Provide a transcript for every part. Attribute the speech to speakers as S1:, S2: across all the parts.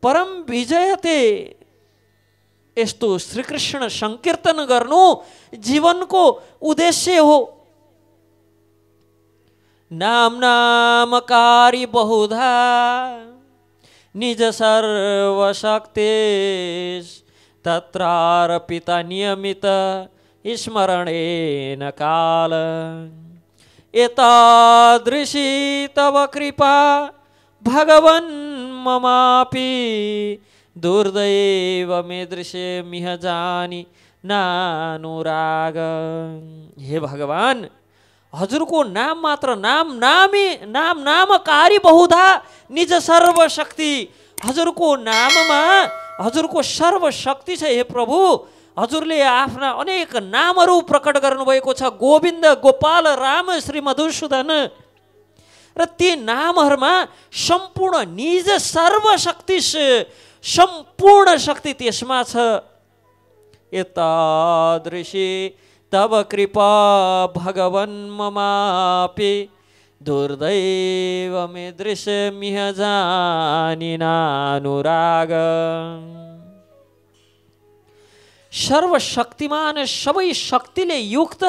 S1: परम विजयते यस्तो श्रीकृष्ण संकीर्तन गर्नु जीवनको उद्देश्य हो। नाम नामकारी बहुधा निज सर्वशक्ति तत्रार्पिता नियमित स्मरणेन काल एतादृशी तव कृपा भगवन् ममापि दुर्दैव मे दृश्य मिह जानी नानुराग। हे भगवान, हजुरको नाम मात्र नाम नामकारी बहुधा निज सर्वशक्ति। हजुरको नाममा हजुरको सर्वशक्ति छ। हे प्रभु, हजुरले आफ्ना अनेक नामहरू प्रकट गर्नुभएको छ। गोविन्द, गोपाल, राम, श्री मधुसूदन। र ती नामहरूमा सम्पूर्ण निज सर्वशक्ति, सम्पूर्ण शक्ति त्यसमा छ। एतादृशी तव कृपा भगवन् ममापि दुर्दैव मे दृश्य मिह जानी नानुराग। सर्वशक्तिमान, सबै शक्तिले युक्त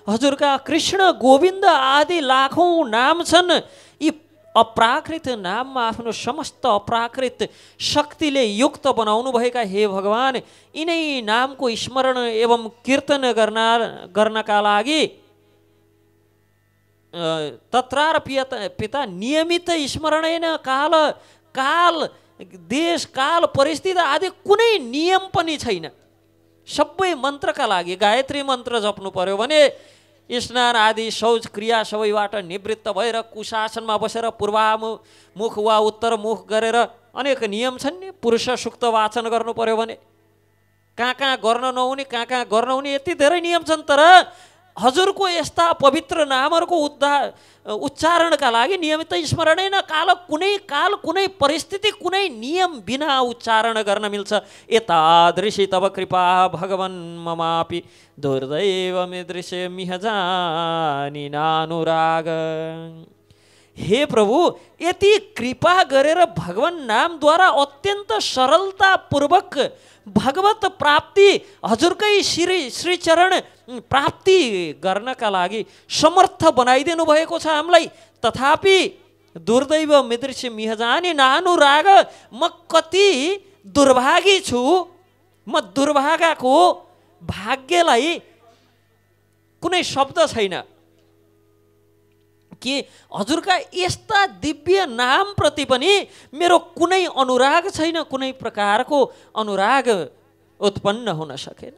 S1: हजुरका कृष्ण, गोविन्द आदि लाखौं नाम छन्। यी अप्राकृत नाममा आफ्नो समस्त अप्राकृत शक्तिले युक्त बनाउनु भएका हे भगवान, यिनै नामको स्मरण एवं कीर्तन गर्नका लागि तत्रार्पिता नियमित स्मरणेन काल, काल देश काल परिस्थिति आदि कुनै नियम पनि छैन। सबै मन्त्रका लागि गायत्री मन्त्र जप्नु पर्यो भने स्नान आदि शौच क्रिया सबैबाट निवृत्त भएर कुशासनमा बसेर पूर्वामुख वा उत्तरमुख गरेर अनेक नियम छन् नि। पुरुष सूक्त वाचन गर्नु पर्यो भने कहाँ कहाँ गर्न नहुने, कहाँ कहाँ गर्न हुने, यति धेरै नियम छन्। तर हजुरको यस्ता पवित्र नामहरूको उच्चारणका लागि नियमित स्मरणेन काल, कुनै परिस्थिति, कुनै नियम बिना उच्चारण गर्न मिल्छ। एतादृशी तव कृपा भगवन् ममापि दुर्दैव मे दृश्य मिह जानी नानुराग। हे प्रभु, यति कृपा गरेर भगवान नामद्वारा अत्यन्त सरलतापूर्वक भगवत प्राप्ति, हजुरकै श्री चरण प्राप्ति गर्नका लागि समर्थ बनाइदिनु भएको छ हामीलाई। तथापि दुर्दैव मृदृश्य मिह जानी नानुराग। म कति दुर्भागी छु। म दुर्भागाको भाग्यलाई कुनै शब्द छैन कि हजुरका यस्ता दिव्य नाम प्रति पनि मेरो कुनै अनुराग छैन, कुनै प्रकारको अनुराग उत्पन्न हुन सकेन।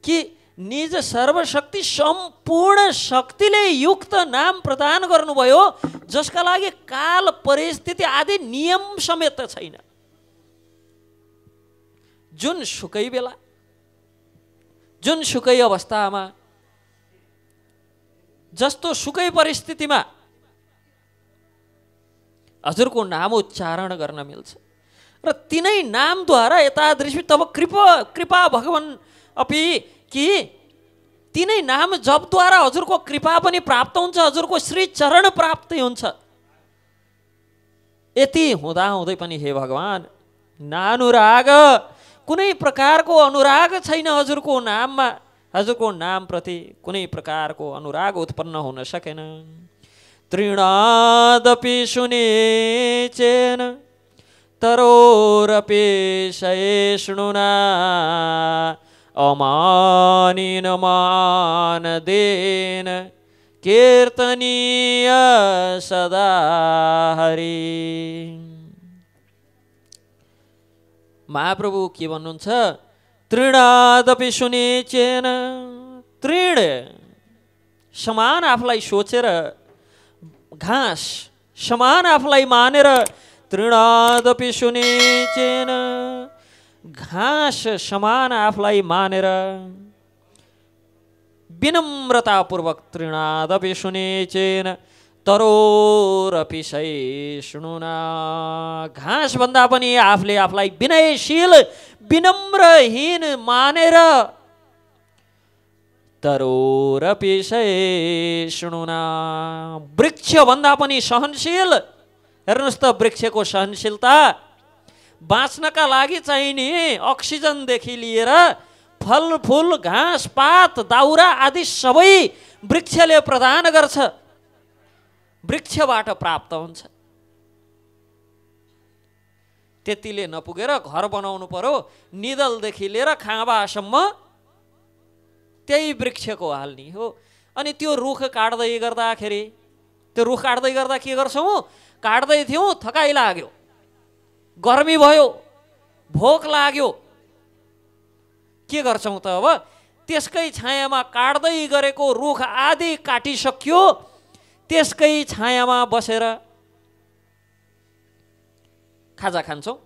S1: कि निज सर्वशक्ति सम्पूर्ण शक्तिले युक्त नाम प्रदान गर्नुभयो, जसका लागि काल परिस्थिति आदि नियम समेत छैन। जुन सुकै बेला, जुन सुकै अवस्थामा, जस्तो सुकै परिस्थितिमा हजुरको नाम उच्चारण गर्न मिल्छ। र तिनै नामद्वारा एतादृशी तब कृपा भगवान अपि कि तिनै नाम जपद्वारा हजुरको कृपा पनि प्राप्त हुन्छ, हजुरको श्री चरण प्राप्ति हुन्छ। यति हुँदै पनि हे भगवान, नानुराग, कुनै प्रकारको अनुराग छैन हजुरको नाममा। हजुरको नाम प्रति कुनै प्रकारको अनुराग उत्पन्न हुन सकेन। तृणादपि सुनेचेन तरोरपि सहिष्णुना अमानिन मानदेन कीर्तनीय सदा हरि। महाप्रभु के भन्नुहुन्छ? तृणादपि सुनेचेन, तृण समान आफूलाई सोचेर, घाँस समान आफूलाई मानेर, तृणादपि सुनेचेन, घाँस समान आफूलाई मानेर विनम्रतापूर्वक तृणादपि सुनेचेन तरोरपि सहिष्णुना। घाँस भन्दा पनि आफूले आफूलाई विनयशील, विनम्रहीन मानेर तरोरपि सहिष्णुना। वृक्ष भन्दा पनि सहनशील, हेर्नुहोस् त वृक्षको सहनशीलता, बाँच्नका लागि चाहिने अक्सिजनदेखि लिएर फलफुल, घाँस पात, दाउरा आदि सबै वृक्षले प्रदान गर्छ, वृक्षबाट प्राप्त हुन्छ। त्यतिले नपुगेर घर बनाउनु पर्यो, निदलदेखि लिएर खाँबासम्म त्यही वृक्षको हाल्ने हो। अनि त्यो रुख काट्दै गर्दाखेरि, त्यो रुख काट्दै गर्दा के गर्छौँ, काट्दै थियौँ, थकाइ लाग्यो, गर्मी भयो, भोक लाग्यो, के गर्छौँ त अब त्यसकै छायामा काट्दै गरेको रुख आदि काटिसक्यो, त्यसकै छायामा बसेर खाजा खान्छौँ,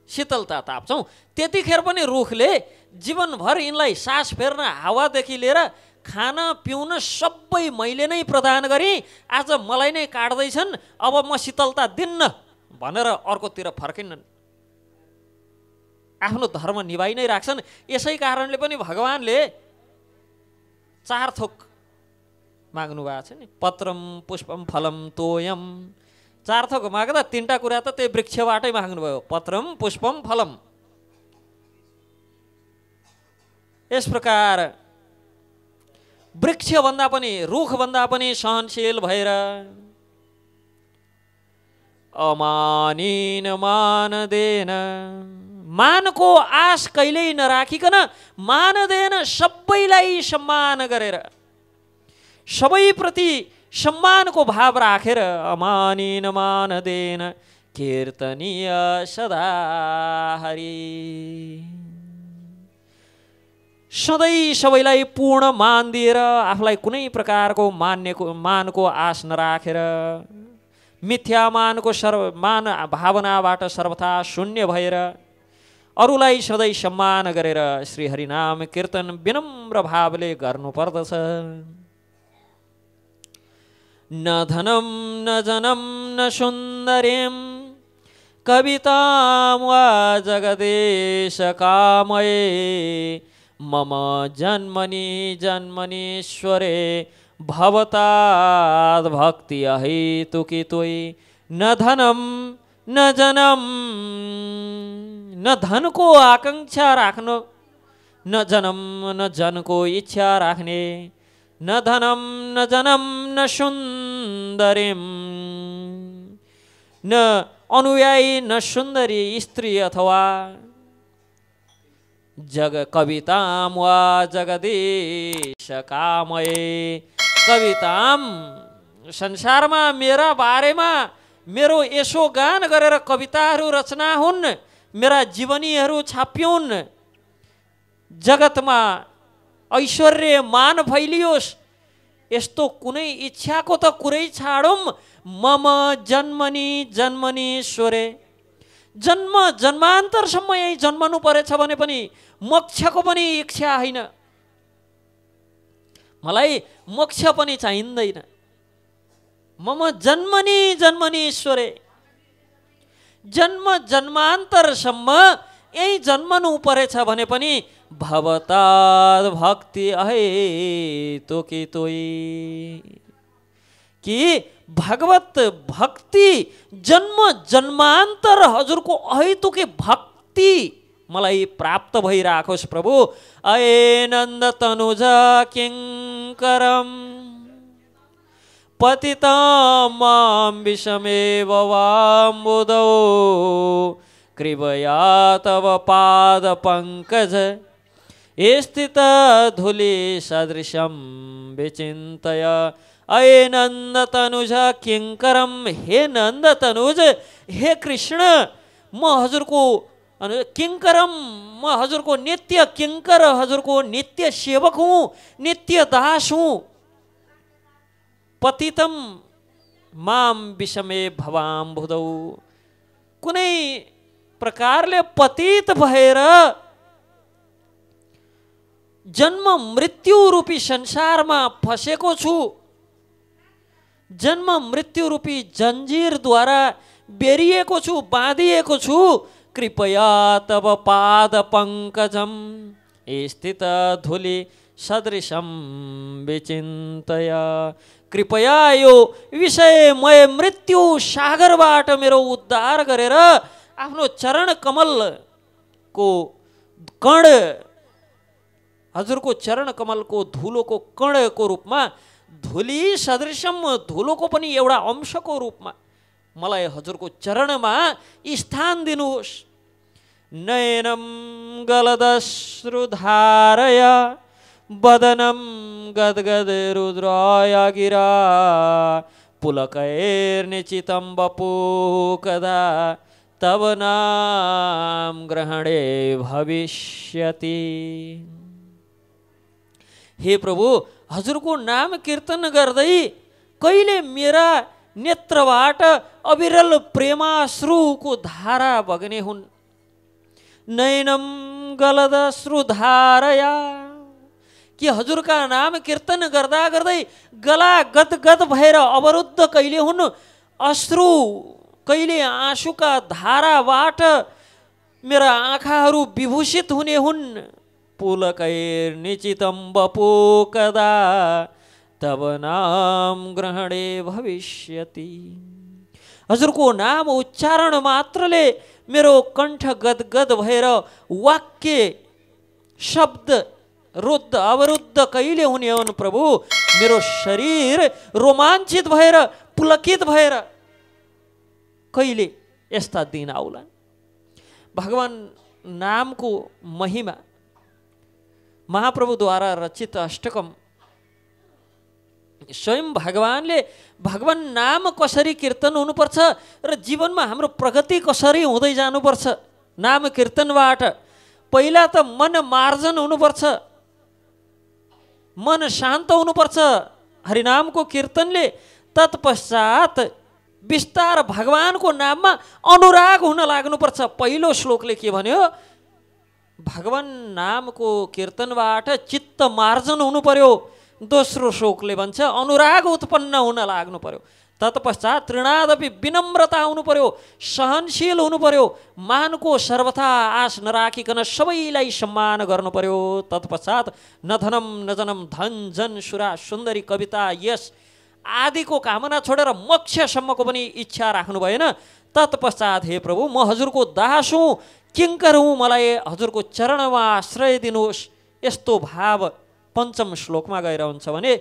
S1: शीतलता ताप्छौँ। त्यतिखेर पनि रुखले जीवनभर यिनलाई सास फेर्न, हावादेखि लिएर खाना पिउन सबै मैले नै प्रदान गरेँ, आज मलाई नै काट्दैछन्, अब म शीतलता दिन्न भनेर अर्कोतिर फर्किन्नन्, आफ्नो धर्म निभाइ नै राख्छन्। यसै कारणले पनि भगवानले 4 थोक माग्नु भएको छ नि, पत्रम पुष्पम फलम तोयम। 4 थोक माग्दा 3टा कुरा त त्यही वृक्षबाटै माग्नुभयो, पत्रम पुष्पम फलम। यस प्रकार वृक्ष भन्दा पनि, रुख भन्दा पनि सहनशील भएर अमानिन मानदेन, मानको आश कहिल्यै नराखिकन मानदेन, सबैलाई सम्मान गरेर, सबैप्रति सम्मानको भाव राखेर, अमानिन मानदेन कीर्तनीय सदा हरि, सधैँ सबैलाई पूर्ण मान दिएर, आफूलाई कुनै प्रकारको मानको आश नराखेर, मिथ्या मानको मान भावनाबाट सर्वथा शून्य भएर, अरूलाई सधैँ सम्मान गरेर श्री हरिनाम कीर्तन विनम्र भावले गर्नुपर्दछ। न धनं न जनं न सुन्दरीं कवितां वा जगदेश कामये, मम जन्मनि जन्मनीश्वरे भवताद् भक्ति अहेतुकी त्वयि। न धनं न जनं, न धनको आकांक्षा राख्नु, न जन्म न जनको इच्छा राख्ने, न धनं न जनं न सुन्दरीं, न अनुयायी न सुन्दरी स्त्री अथवा जग कविताम वा जगदीश कामये, कविताम संसारमा मेरा बारेमा मेरो यसो गान गरेर कविताहरू रचना हुन्, मेरा जीवनीहरू छापिउन्, जगतमा ऐश्वर्य मान फैलियोस्, यस्तो कुनै इच्छाको त कुरै छाडौँ। मम जन्मनि जन्मनीश्वरे, जन्म जन्मान्तरसम्म यही जन्मनु परेछ भने पनि मोक्षको पनि इच्छा होइन, मलाई मोक्ष पनि चाहिँदैन। मम जन्मनि जन्मनीश्वरे, जन्म जन्मान्तरसम्म यही जन्मनु परेछ भने पनि भवताद् भक्ति अहेतुकी त्वयि, कि भगवत भक्ति जन्म जन्मान्तर हजुरको अहेतुकी भक्ति मलाई प्राप्त भइराखोस् प्रभु। अये नन्द तनुज किङ्करम पतितं मां विषमेव वाम्बुदौ, कृपया तव पाद पंकज स्थित धूलि सदृशं विचिन्तय। अये नंद तनुज किंकरम, हे नंद तनुज, हे कृष्ण, म हजुरको किंकरम, म हजुरको नित्य किंकर, हजुरको नित्य सेवक हुँ, नित्य दास हुँ। पतितम माम विषमे भवाम्बुदौ, कुनै प्रकारले पतित भएर जन्म मृत्यु रूपी संसारमा फसेको छु, जन्म मृत्यु रूपी जंजीरद्वारा बेरिएको छु, बाँधिएको छु। कृपया तब पाद पंकजम स्थित धूलि सदृशं विचिन्तय, कृपया यो विषयमय मृत्यु सागरबाट मेरो उद्धार गरेर आफ्नो चरण कमलको कण, हजुरको चरण कमलको धुलोको कणको रूपमा, धुली सदृशम धुलोको पनि एउटा अंशको रूपमा मलाई हजुरको चरणमा स्थान दिनुहोस्। नयनम गलदश्रुधारया वदनम गदगद रुद्राय गिरा पुलकैर्निचितं वपु कदा तव नाम ग्रहणे भविष्यति। हे प्रभु, हजुरको नाम कीर्तन गर्दै कहिले मेरा नेत्रबाट अविरल प्रेमाश्रुको धारा बग्ने हुन्। नयनम गलदश्रुधारया, कि हजुरका नाम कीर्तन गर्दा गर्दै गला गदगद भएर अवरुद्ध कहिले हुन्, अश्रु कहिले आँसुका धाराबाट मेरा आँखाहरू विभूषित हुने हुन्। पुलकैर्निचितं वपु कदा तव नाम ग्रहणे भविष्यति। हजुरको नाम उच्चारण मात्रले मेरो कण्ठ गदगद भएर वाक्य शब्द रुद्ध अवरुद्ध कहिले हुने हुन् प्रभु। मेरो शरीर रोमाञ्चित भएर पुलकित भएर कहिले यस्ता दिन आउला। भगवान नामको महिमा, महाप्रभुद्वारा रचित अष्टकम, स्वयं भगवानले भगवान नाम कसरी कीर्तन हुनुपर्छ र जीवनमा हाम्रो प्रगति कसरी हुँदै जानुपर्छ। नाम कीर्तनबाट पहिला त मन मार्जन हुनुपर्छ, मन शान्त हुनुपर्छ हरिनामको कीर्तनले। तत्पश्चात विस्तार भगवानको नाममा अनुराग हुन लाग्नुपर्छ। पहिलो श्लोकले के भन्यो, भगवान नामको कीर्तनबाट चित्त मार्जन हुनु पर्यो। दोस्रो श्लोकले भन्छ अनुराग उत्पन्न हुन लाग्नु पर्यो। तत्पश्चात तृणादपि विनम्रता हुनु पर्यो, सहनशील हुनु पर्यो, मानको सर्वथा आश नराखिकन सबैलाई सम्मान गर्नु पर्यो। तत्पश्चात न धनम न जनम, धन जन सुरा सुन्दरी कविता यश आदिको कामना छोडेर मोक्षसम्मको पनि इच्छा राख्नु भएन। तत्पश्चात हे प्रभु, म हजुरको दास हुँ, किङ्कर हुँ, मलाई हजुरको चरणमा आश्रय दिनुहोस्। यस्तो भाव पञ्चम श्लोकमा गएर हुन्छ भने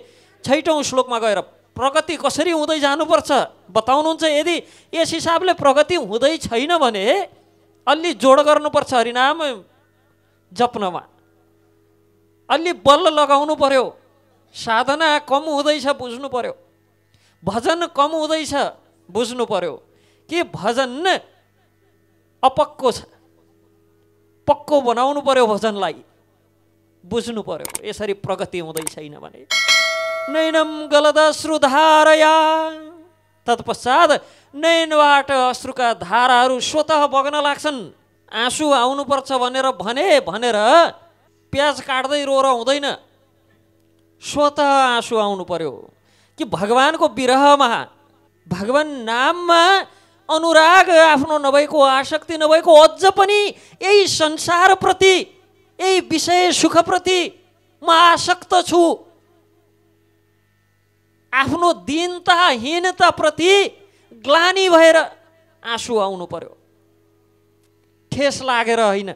S1: 6औं श्लोकमा गएर प्रगति कसरी हुँदै जानुपर्छ बताउनुहुन्छ। यदि यस हिसाबले प्रगति हुँदै छैन भने अलि जोड गर्नुपर्छ हरिनाम जप्नमा, अलि बल लगाउनु पर्यो। साधना कम हुँदैछ बुझ्नु पर्यो, भजन कम हुँदैछ बुझ्नु पर्यो कि भजन अपक्को छ, पक्को बनाउनु पर्यो भजनलाई, बुझ्नु पर्यो। यसरी प्रगति हुँदै छैन भने नैनम गलदश्रुधारया, तत्पश्चात नयनबाट अश्रुका धाराहरू स्वतः बग्न लाग्छन्। आँसु आउनुपर्छ भनेर प्याज काट्दै रोएर हुँदैन, स्वतः आँसु आउनु पर्यो। कि भगवानको विरहमा, भगवान नाममा अनुराग आफ्नो नभएको, आसक्ति नभएको, अझ पनि यही संसारप्रति, यही विषय सुखप्रति म आसक्त छु, आफ्नो दीनता हीनताप्रति ग्लानी भएर आँसु आउनु पर्यो। ठेस लागेर होइन,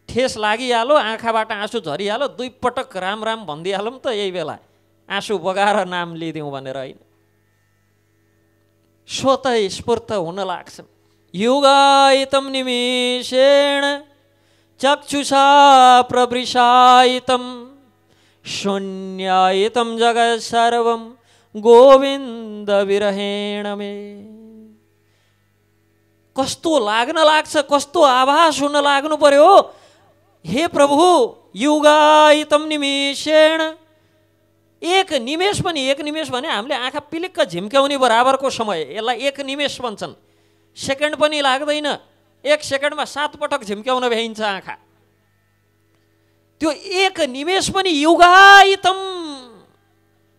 S1: ठेस लागिहालो, आँखाबाट आँसु झरिहालो, 2 पटक राम राम भनिदिइहालौँ त यही बेला आँसु बगाएर नाम लिदिउँ भनेर होइन, स्वतः स्फूर्त हुन लाग्छ। युगायितं निमेषेण चक्षुषा प्रवृषायितं शून्यायितं जगत् सर्वं गोविन्द विरहेण मे। कस्तो लाग्न लाग्छ, कस्तो आभास हुन लाग्नु पर्यो। हे प्रभु, युगायितं निमेषेण, एक निमेष पनि, एक निमेष भने हामीले आँखा पिलिक्क झिम्क्याउने बराबरको समय, यसलाई एक निमेष भन्छन्। सेकेन्ड पनि लाग्दैन, 1 सेकेन्डमा 7 पटक झिम्क्याउन भ्याइन्छ आँखा। त्यो एक निमेष पनि युगायितम,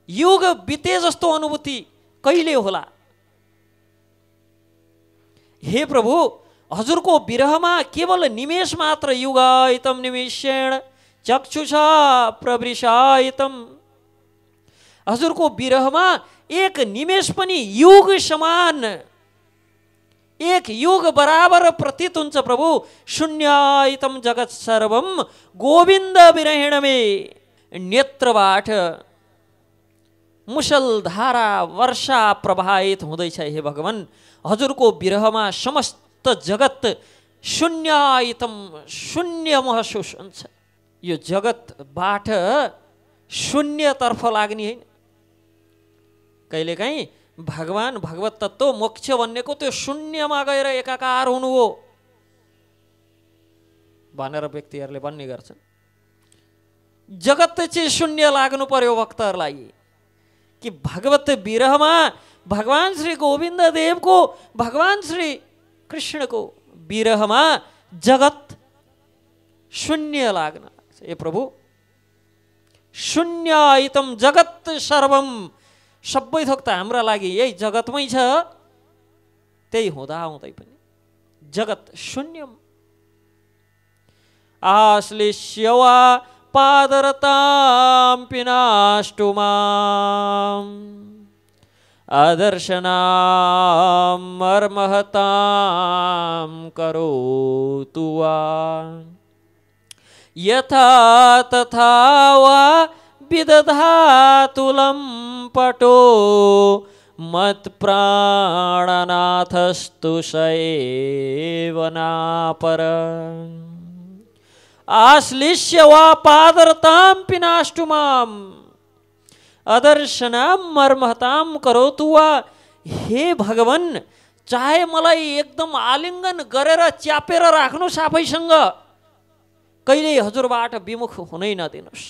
S1: युग बिते जस्तो अनुभूति कहिले होला। हे प्रभु, हजुरको विरहमा केवल निमेष मात्र, युगायितम निमेषेण चक्षुषा प्रवृषायितम, हजुरको विरहमा एक निमेष पनि युग समान, एक युग बराबर प्रतीत हुन्छ प्रभु। शून्यायतम जगत सर्वम गोविन्द विरहिणमे। नेत्रबाट मुसलधारा वर्षा प्रवाहित हुँदैछ हे भगवान। हजुरको विरहमा समस्त जगत शून्यायतम, शून्य महसुस हुन्छ। यो जगतबाट शून्यतर्फ लाग्ने होइन। कहिलेकाहीँ भगवान भगवत तत्त्व मोक्ष भन्नेको त्यो शून्यमा गएर एकाकार हुनु हो भनेर व्यक्तिहरूले भन्ने गर्छन्। जगत चाहिँ शून्य लाग्नु पर्यो भक्तहरूलाई कि भगवत विरहमा भगवान श्री गोविन्द देवको, भगवान श्री कृष्णको विरहमा जगत शून्य लाग्न लाग्छ। ए प्रभु, शून्यायतम जगत सर्वम, सबै थोक त हाम्रा लागि यही जगतमै छ। त्यही हुँदा हुँदै पनि जगत शून्यम। आश्लिष्य वा पादरतां पिनाष्टुमां अदर्शनां मर्महतां करोतु वा यथा तथा वा विदधातुलं पटो मत्प्राणनाथस्तु सेवनापर। आश्लिष्य वा पादरतां पिनाष्टुमां अदर्शनां मर्महतां करोतु वा। हे भगवान, चाहे मलाई एकदम आलिङ्गन गरेर च्यापेर राख्नुहोस् आफैसँग, कहिल्यै हजुरबाट विमुख हुनै नदिनुहोस्।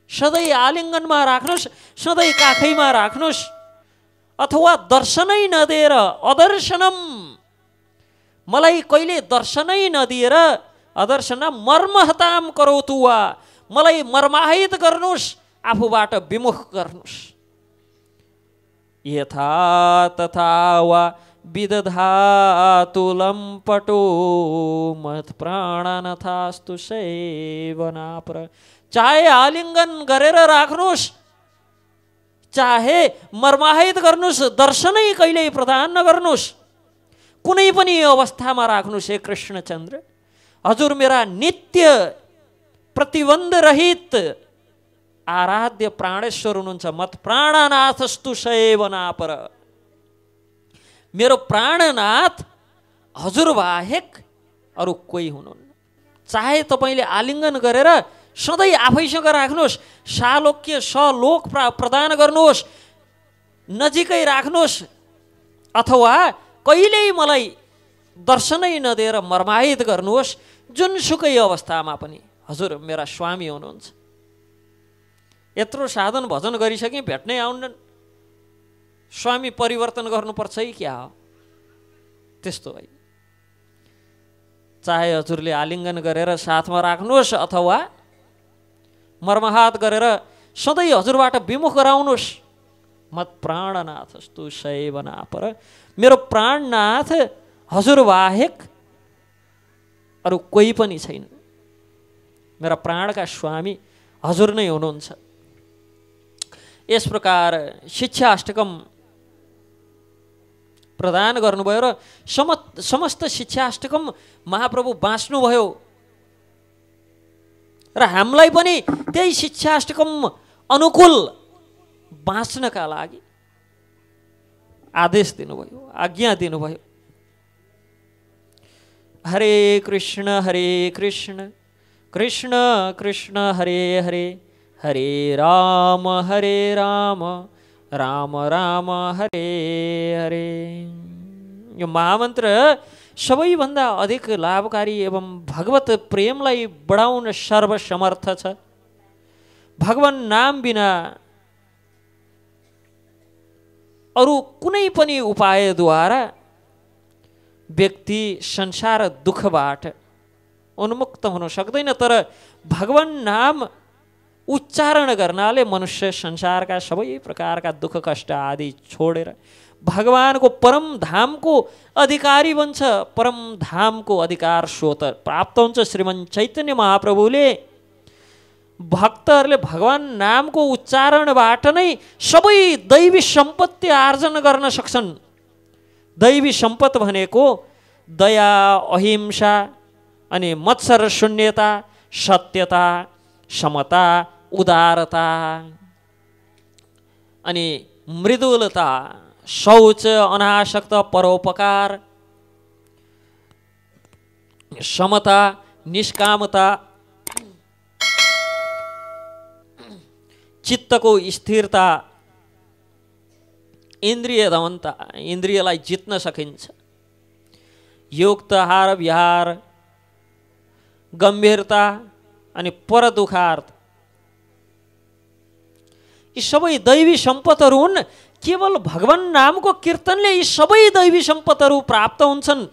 S1: सधैँ आलिङ्गनमा राख्नुहोस्, सधैँ काखैमा राख्नुहोस्। अथवा दर्शनै नदिएर, अदर्शनम, मलाई कहिले दर्शनै नदिएर, अदर्शनम मर्महतां करोतु वा, मलाई मर्माहित गर्नुहोस्, आफूबाट विमुख गर्नुहोस्। यथा तथा वा विदधातुलं पटो मत्प्राणनाथस्तु सेवनापर। चाहे आलिङ्गन गरेर राख्नुहोस्, चाहे मर्माहित गर्नुहोस्, दर्शनै कहिल्यै प्रदान नगर्नुहोस्। कुनै पनि अवस्थामा राख्नुहोस् हे कृष्णचन्द्र। हजुर मेरा नित्य प्रतिबन्ध रहित आराध्य प्राणेश्वर हुनुहुन्छ। मत प्राणनाथस्तु सेवनापर। मेरो प्राणनाथ हजुर बाहेक अरू कोही हुनुहुन्न। चाहे तपाईँले आलिङ्गन गरेर सधैँ आफैसँग राख्नुहोस्, सालोक्य सलोक प्रदान गर्नुहोस्, नजिकै राख्नुहोस्, अथवा कहिल्यै मलाई दर्शनै नदिएर मर्माहित गर्नुहोस्। जुनसुकै अवस्थामा पनि हजुर मेरा स्वामी हुनुहुन्छ। यत्रो साधन भजन गरिसकेँ, भेट्नै आउन्नन्। स्वामी परिवर्तन गर्नुपर्छ है क्या हो? त्यस्तो है। चाहे हजुरले आलिङ्गन गरेर साथमा राख्नुहोस् अथवा मर्महात गरेर सधैँ हजुरबाट विमुख गराउनुहोस्। मत प्राणनाथस्तु सेवनापर। मेरो प्राणनाथ हजुर बाहेक अरू कोही पनि छैन। मेरा प्राणका स्वामी हजुर नै हुनुहुन्छ। यस प्रकार शिक्षा अष्टकम प्रदान गर्नुभयो र समस्त शिक्षा अष्टकम महाप्रभु बाँच्नुभयो र हामीलाई पनि त्यही शिक्षा अष्टकम अनुकूल बाँच्नका लागि आदेश दिनुभयो, आज्ञा दिनुभयो। हरे कृष्ण कृष्ण कृष्ण हरे हरे, हरे राम राम राम हरे हरे। यो महामन्त्र सबैभन्दा अधिक लाभकारी एवं भगवत प्रेमलाई बढाउन सर्वसमर्थ छ। भगवान नाम बिना अरू कुनै पनि उपायद्वारा व्यक्ति संसार दुःखबाट उन्मुक्त हुन सक्दैन। तर भगवान नाम उच्चारण गर्नाले मनुष्य संसारका सबै प्रकारका दुःख कष्ट आदि छोडेर भगवानको परम धामको अधिकारी बन्छ। परम धामको अधिकार स्वत प्राप्त हुन्छ। श्रीमन् चैतन्य महाप्रभुले भक्तहरूले भगवान नामको उच्चारणबाट नै सबै दैवी सम्पत्ति आर्जन गर्न सक्छन्। दैवी सम्पत्ति भनेको दया, अहिंसा, अनि मत्सर शून्यता, सत्यता, समता, उदारता, अनि मृदुलता, शौच, अनासक्त, परोपकार, समता, निष्कामता, चित्तको स्थिरता, इन्द्रिय दमनता, इन्द्रियलाई जित्न सकिन्छ, युक्त आहार विहार, गम्भीरता, अनि परदुखार्थ, यी सबै दैवी सम्पत्तिहरू हुन्। केवल भगवान नामको कीर्तनले यी सबै दैवी सम्पत्तिहरू प्राप्त हुन्छन्।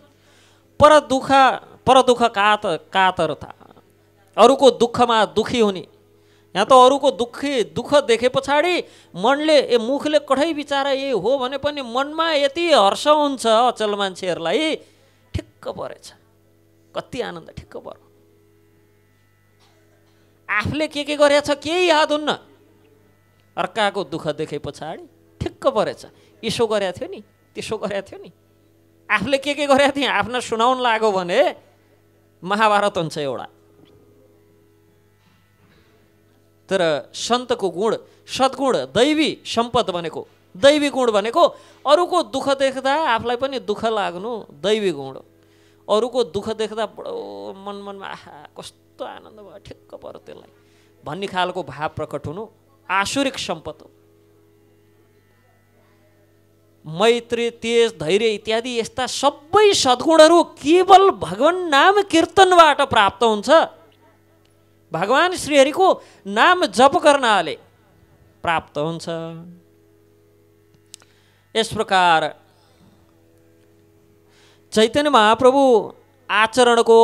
S1: परदुख कातरता, अरूको दुःखमा दुखी हुने। यहाँ त अरूको दुःख देखे पछाडि मनले मुखले कठै बिचारा यही हो भने पनि मनमा यति हर्ष हुन्छ अचल मान्छेहरूलाई, ठिक्क परेछ, कति आनन्द, ठिक्क पर्यो। आफूले के गरेछ केही याद हुन्न, अर्काको दुःख देखे पछाडि ठिक्क परेछ, यसो गरेको थियो नि, त्यसो गरेको थियो नि। आफूले के गरेको थिएँ आफ्ना सुनाउन लाग्यो भने महाभारत हुन्छ एउटा। तर सन्तको गुण, सद्गुण, दैवी सम्पद भनेको, दैवी गुण भनेको अरूको दुःख देख्दा आफूलाई पनि दुःख लाग्नु दैवी गुण। अरूको दुःख देख्दा बडो मनमा आहा कस्तो आनन्द भयो, ठिक्क पर्यो त्यसलाई भन्ने खालको भाव प्रकट हुनु आसुरिक सम्पद हो। मैत्री, तेज, धैर्य इत्यादि यस्ता सबै सद्गुणहरू केवल भगवान नाम कीर्तनबाट प्राप्त हुन्छ। भगवान श्रीहरिको नाम जप गर्नाले प्राप्त हुन्छ। यस प्रकार चैतन्य महाप्रभु आचरणको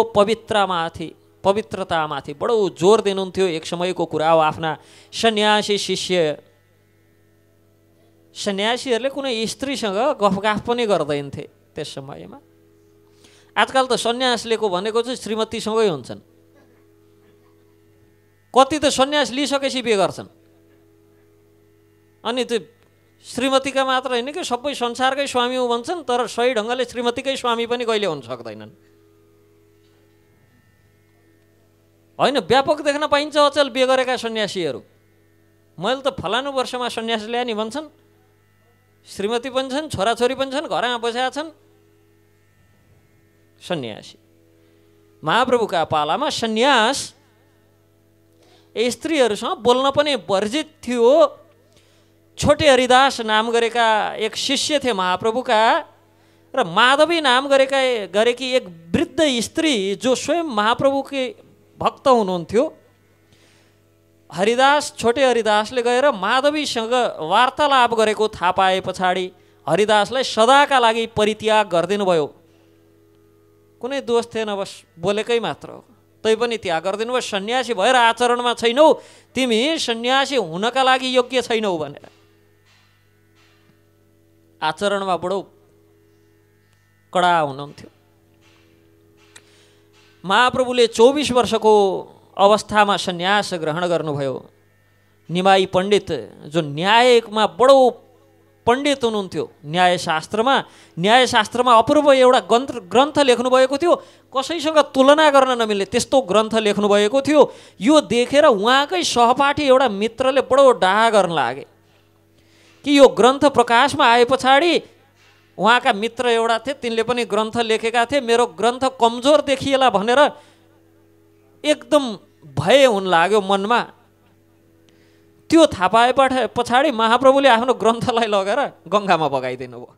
S1: पवित्रतामाथि बडो जोर दिनुहुन्थ्यो। एक समयको कुरा हो, आफ्ना सन्यासी शिष्य, सन्यासीहरूले कुनै स्त्रीसँग गफगाफ पनि गर्दैनथे त्यस समयमा। आजकल त सन्यास लिएको भनेको चाहिँ श्रीमतीसँगै हुन्छन्। कति त सन्यास लिइसकेपछि बिहे गर्छन्, अनि त्यो श्रीमतीका मात्र होइन कि सबै संसारकै स्वामी हो भन्छन्, तर सही ढङ्गले श्रीमतीकै स्वामी पनि कहिले हुन सक्दैनन्। होइन, व्यापक देख्न पाइन्छ अचल बिहे गरेका सन्यासीहरू। मैले त फलानु वर्षमा सन्यास ल्याए नि भन्छन्, श्रीमती पनि छन्, छोराछोरी पनि छन्, घरमा बसेका छन् सन्यासी। महाप्रभुका पालामा सन्यास स्त्रीहरूसँग बोल्न पनि वर्जित थियो। छोटे हरिदास नाम गरेका एक शिष्य थिए महाप्रभुका, र माधवी नाम गरेकी एक वृद्ध स्त्री जो स्वयं महाप्रभुकी भक्त हुनुहुन्थ्यो। छोटे हरिदासले गएर माधवीसँग वार्तालाप गरेको थाहा पाए पछाडि हरिदासलाई सदाका लागि परित्याग गरिदिनु भयो। कुनै दोष थिएन, बस बोलेकै मात्र हो, तै पनि त्याग गरिदिनु भयो। सन्यासी भएर आचरणमा छैनौ, तिमी सन्यासी हुनका लागि योग्य छैनौ भनेर। आचरणमा बडो कडा हुनुहुन्थ्यो। महाप्रभुले 24 वर्षको अवस्थामा सन्यास ग्रहण गर्नुभयो। निमाई पण्डित जो न्यायमा बडो पण्डित हुनुहुन्थ्यो, न्यायशास्त्रमा अपूर्व एउटा ग्रन्थ लेख्नुभएको थियो, कसैसँग तुलना गर्न नमिल्ने त्यस्तो ग्रन्थ लेख्नुभएको थियो। यो देखेर उहाँकै सहपाठी एउटा मित्रले बडो डाहा गर्न लागे कि यो ग्रन्थ प्रकाशमा आए पछाडि उहाँका मित्र एउटा थिए, तिनले पनि ग्रन्थ लेखेका थिए, मेरो ग्रन्थ कमजोर देखिएला भनेर एकदम भय हुन लाग्यो मनमा। त्यो थाहा पाए पछाडि महाप्रभुले आफ्नो ग्रन्थलाई लगेर गङ्गामा बगाइदिनु भयो।